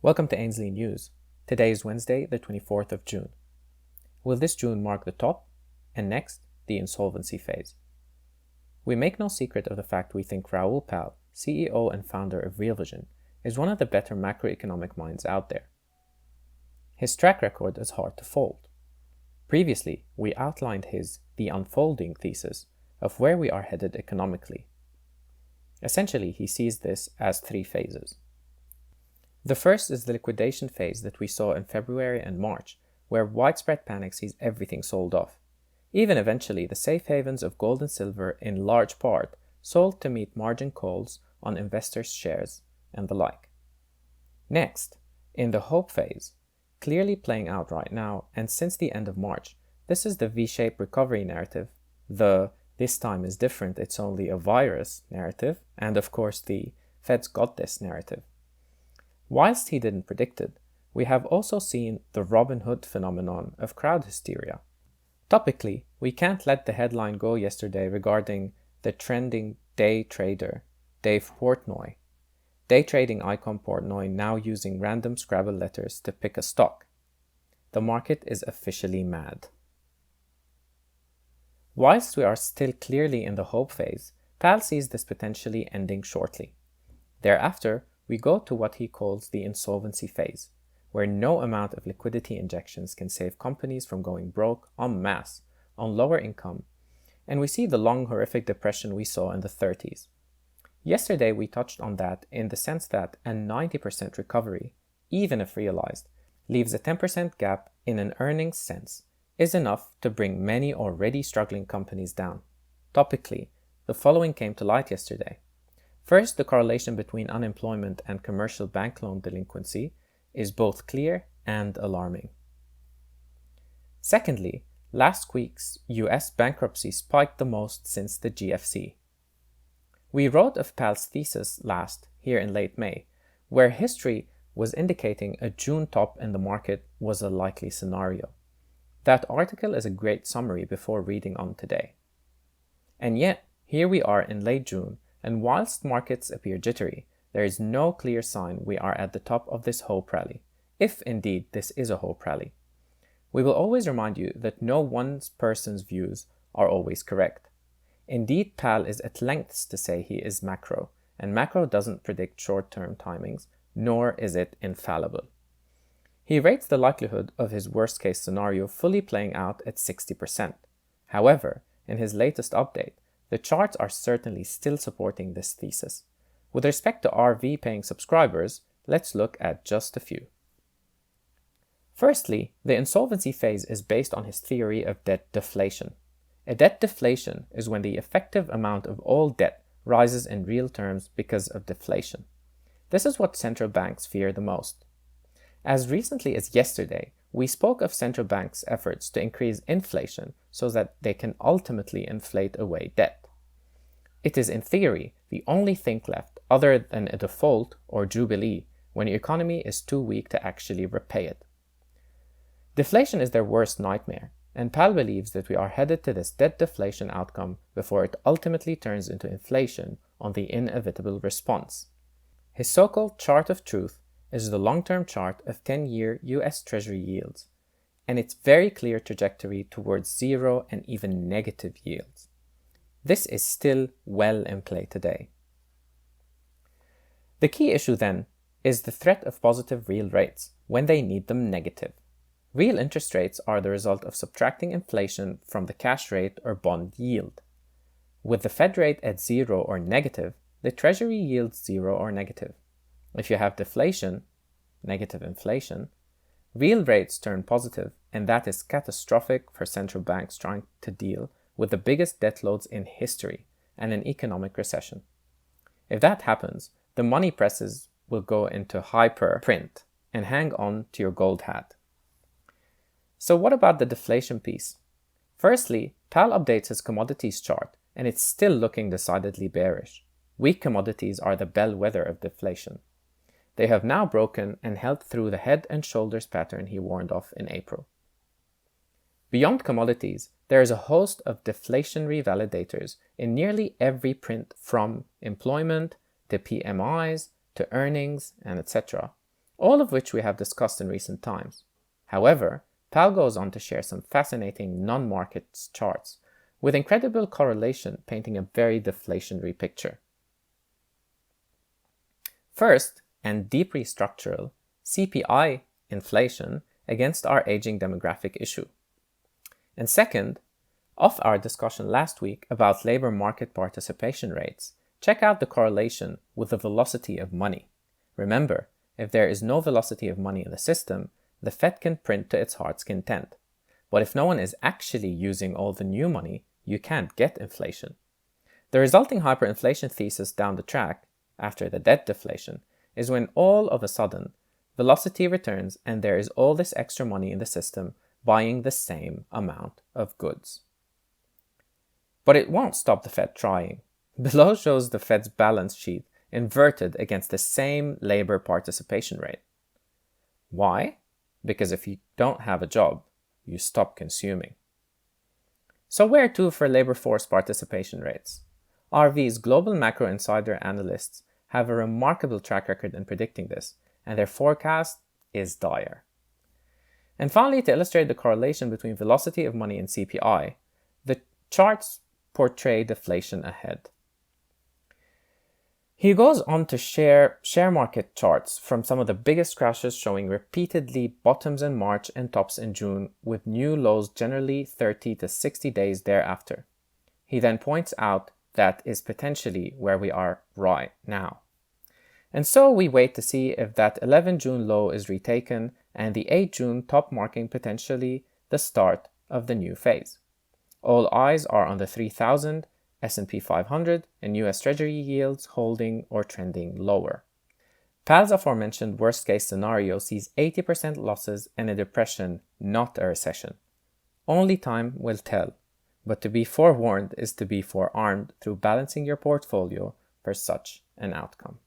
Welcome to Ainsley News. Today is Wednesday, the 24th of June. Will this June mark the top, and next, the insolvency phase? We make no secret of the fact we think Raoul Pal, CEO and founder of Real Vision, is one of the better macroeconomic minds out there. His track record is hard to fault. Previously, we outlined his The Unfolding thesis of where we are headed economically. Essentially, he sees this as three phases. The first is the liquidation phase that we saw in February and March, where widespread panic sees everything sold off. Even eventually, the safe havens of gold and silver in large part sold to meet margin calls on investors' shares and the like. Next, in the hope phase, clearly playing out right now and since the end of March, this is the V-shaped recovery narrative, the "this time is different, it's only a virus" narrative, and of course the "Fed's got this" narrative. Whilst he didn't predict it, we have also seen the Robin Hood phenomenon of crowd hysteria. Topically, we can't let the headline go yesterday regarding the trending day trader, Dave Portnoy. Day trading icon Portnoy now using random Scrabble letters to pick a stock. The market is officially mad. Whilst we are still clearly in the hope phase, Pal sees this potentially ending shortly. Thereafter, we go to what he calls the insolvency phase, where no amount of liquidity injections can save companies from going broke en masse on lower income, and we see the long horrific depression we saw in the 30s. Yesterday we touched on that in the sense that a 90% recovery, even if realized, leaves a 10% gap in an earnings sense, is enough to bring many already struggling companies down. Topically, the following came to light yesterday. First, the correlation between unemployment and commercial bank loan delinquency is both clear and alarming. Secondly, last week's US bankruptcy spiked the most since the GFC. We wrote of Pal's thesis last, here in late May, where history was indicating a June top in the market was a likely scenario. That article is a great summary before reading on today. And yet, here we are in late June, and whilst markets appear jittery, there is no clear sign we are at the top of this hope rally, if indeed this is a hope rally. We will always remind you that no one person's views are always correct. Indeed, Pal is at lengths to say he is macro, and macro doesn't predict short-term timings, nor is it infallible. He rates the likelihood of his worst-case scenario fully playing out at 60%. However, in his latest update, the charts are certainly still supporting this thesis. With respect to RV paying subscribers, let's look at just a few. Firstly, the insolvency phase is based on his theory of debt deflation. A debt deflation is when the effective amount of all debt rises in real terms because of deflation. This is what central banks fear the most. As recently as yesterday, we spoke of central banks' efforts to increase inflation so that they can ultimately inflate away debt. It is, in theory, the only thing left other than a default or jubilee when the economy is too weak to actually repay it. Deflation is their worst nightmare, and Pal believes that we are headed to this debt deflation outcome before it ultimately turns into inflation on the inevitable response. His so-called chart of truth is the long-term chart of 10-year US Treasury yields, and its very clear trajectory towards zero and even negative yields. This is still well in play today. The key issue then is the threat of positive real rates when they need them negative. Real interest rates are the result of subtracting inflation from the cash rate or bond yield. With the Fed rate at zero or negative, the Treasury yields zero or negative. If you have deflation, negative inflation, real rates turn positive, and that is catastrophic for central banks trying to deal with the biggest debt loads in history and an economic recession. If that happens, the money presses will go into hyper print and hang on to your gold hat. So what about the deflation piece? Firstly, Pal updates his commodities chart, and it's still looking decidedly bearish. Weak commodities are the bellwether of deflation. They have now broken and held through the head and shoulders pattern he warned of in April. Beyond commodities, there is a host of deflationary validators in nearly every print, from employment to PMIs to earnings and etc., all of which we have discussed in recent times. However, Pal goes on to share some fascinating non-market charts, with incredible correlation painting a very deflationary picture. First, and deeply structural, CPI inflation against our aging demographic issue. And second, of our discussion last week about labor market participation rates, check out the correlation with the velocity of money. Remember, if there is no velocity of money in the system, the Fed can print to its heart's content. But if no one is actually using all the new money, you can't get inflation. The resulting hyperinflation thesis down the track, after the debt deflation, is when all of a sudden, velocity returns and there is all this extra money in the system buying the same amount of goods. But it won't stop the Fed trying. Below shows the Fed's balance sheet inverted against the same labor participation rate. Why? Because if you don't have a job, you stop consuming. So where to for labor force participation rates? RV's global macro insider analysts have a remarkable track record in predicting this, and their forecast is dire. And finally, to illustrate the correlation between velocity of money and CPI, the charts portray deflation ahead. He goes on to share market charts from some of the biggest crashes showing repeatedly bottoms in March and tops in June, with new lows generally 30 to 60 days thereafter. He then points out that is potentially where we are right now. And so we wait to see if that 11 June low is retaken and the 8 June top marking potentially the start of the new phase. All eyes are on the 3,000, S&P 500, and US Treasury yields holding or trending lower. Pal's aforementioned worst-case scenario sees 80% losses and a depression, not a recession. Only time will tell, but to be forewarned is to be forearmed through balancing your portfolio for such an outcome.